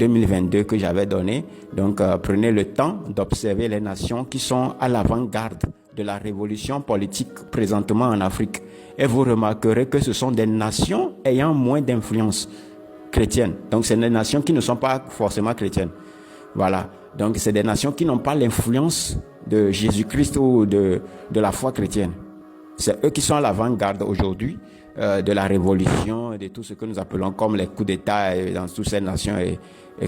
2022 que j'avais donné. Donc, prenez le temps d'observer les nations qui sont à l'avant-garde de la révolution politique présentement en Afrique. Et vous remarquerez que ce sont des nations ayant moins d'influence chrétienne. Donc, c'est des nations qui ne sont pas forcément chrétiennes. Voilà. Donc, c'est des nations qui n'ont pas l'influence de Jésus-Christ ou de la foi chrétienne. C'est eux qui sont à l'avant-garde aujourd'hui de la révolution, de tout ce que nous appelons comme les coups d'État dans toutes ces nations et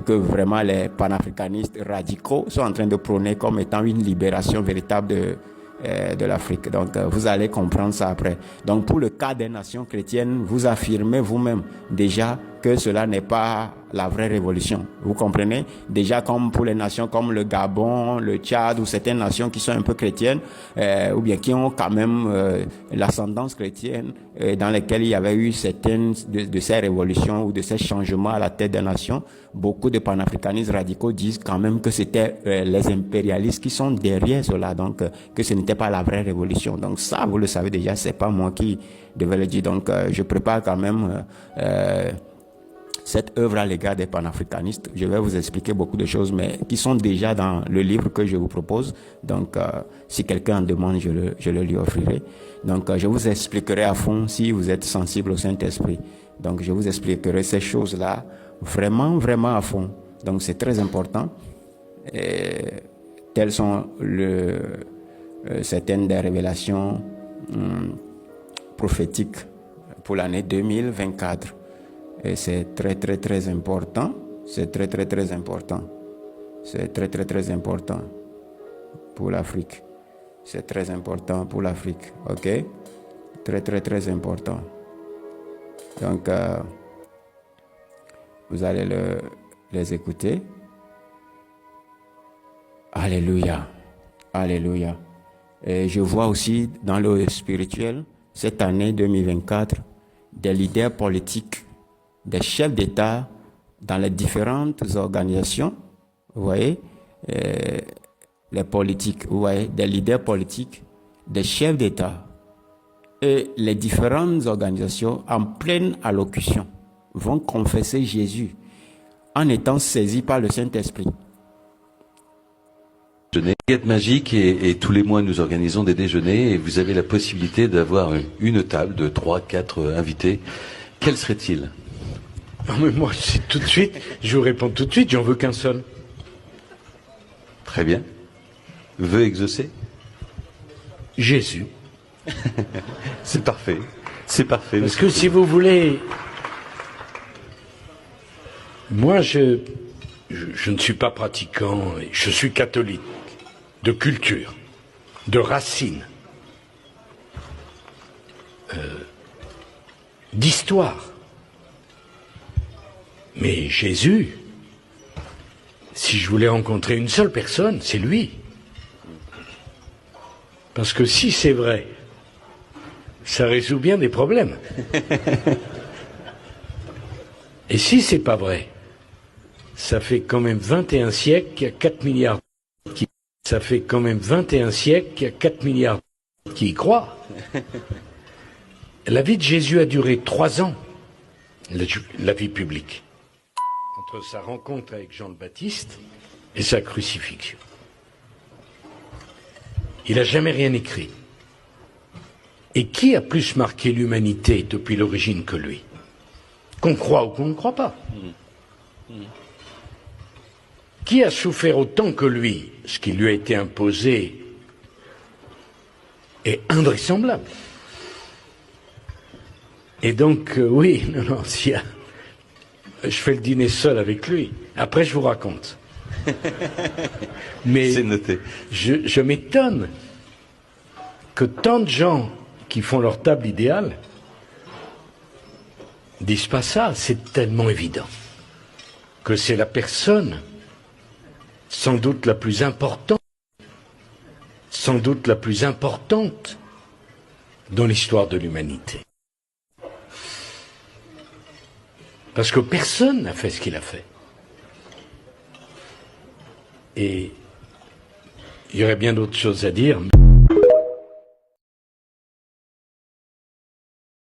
que vraiment les panafricanistes radicaux sont en train de prôner comme étant une libération véritable de l'Afrique. Donc, vous allez comprendre ça après. Donc, pour le cas des nations chrétiennes, vous affirmez vous-même déjà que cela n'est pas la vraie révolution. Vous comprenez? Déjà, comme pour les nations comme le Gabon, le Tchad ou certaines nations qui sont un peu chrétiennes, ou bien qui ont quand même l'ascendance chrétienne, dans lesquelles il y avait eu certaines de ces révolutions ou de ces changements à la tête des nations, beaucoup de panafricanistes radicaux disent quand même que c'était les impérialistes qui sont derrière cela, donc que ce n'était pas la vraie révolution. Donc ça, vous le savez déjà, c'est pas moi qui devais le dire. Donc je prépare quand même cette œuvre à l'égard des panafricanistes. Je vais vous expliquer beaucoup de choses, mais qui sont déjà dans le livre que je vous propose. Donc, si quelqu'un en demande, je le lui offrirai. Donc, je vous expliquerai à fond si vous êtes sensible au Saint-Esprit. Donc, je vous expliquerai ces choses-là vraiment, vraiment à fond. Donc, c'est très important. Et telles sont certaines des révélations prophétiques pour l'année 2024. Et c'est très, très, très important. C'est très, très, très important. C'est très, très, très important pour l'Afrique. C'est très important pour l'Afrique. OK? Très, très, très important. Donc, vous allez les écouter. Alléluia. Alléluia. Et je vois aussi dans le spirituel, cette année 2024, des leaders politiques, des chefs d'État dans les différentes organisations, vous voyez, les politiques, vous voyez, des leaders politiques, des chefs d'État et les différentes organisations en pleine allocution vont confesser Jésus en étant saisis par le Saint-Esprit. Baguette magique et tous les mois nous organisons des déjeuners et vous avez la possibilité d'avoir une table de 3-4 invités. Quel serait-il? Non mais moi, c'est tout de suite, je vous réponds tout de suite, j'en veux qu'un seul. Très bien. Vœu exaucé? Jésus. C'est parfait. C'est parfait. Parce que si vous voulez, moi je ne suis pas pratiquant, je suis catholique, de culture, de racines, d'histoire. Mais Jésus, si je voulais rencontrer une seule personne, c'est lui. Parce que si c'est vrai, ça résout bien des problèmes. Et si c'est pas vrai, ça fait quand même 21 siècles qu'il y a 4 milliards qui... Ça fait quand même 21 siècles qu'il y a 4 milliards qui y croient. La vie de Jésus a duré 3 ans, la vie publique. Entre sa rencontre avec Jean le Baptiste et sa crucifixion. Il n'a jamais rien écrit. Et qui a plus marqué l'humanité depuis l'origine que lui? Qu'on croit ou qu'on ne croit pas. Qui a souffert autant que lui? Ce qui lui a été imposé est invraisemblable. Et donc, oui, non, si je fais le dîner seul avec lui. Après, je vous raconte. Mais c'est noté. Je m'étonne que tant de gens qui font leur table idéale disent pas ça. C'est tellement évident que c'est la personne sans doute la plus importante, dans l'histoire de l'humanité. Parce que personne n'a fait ce qu'il a fait. Et il y aurait bien d'autres choses à dire.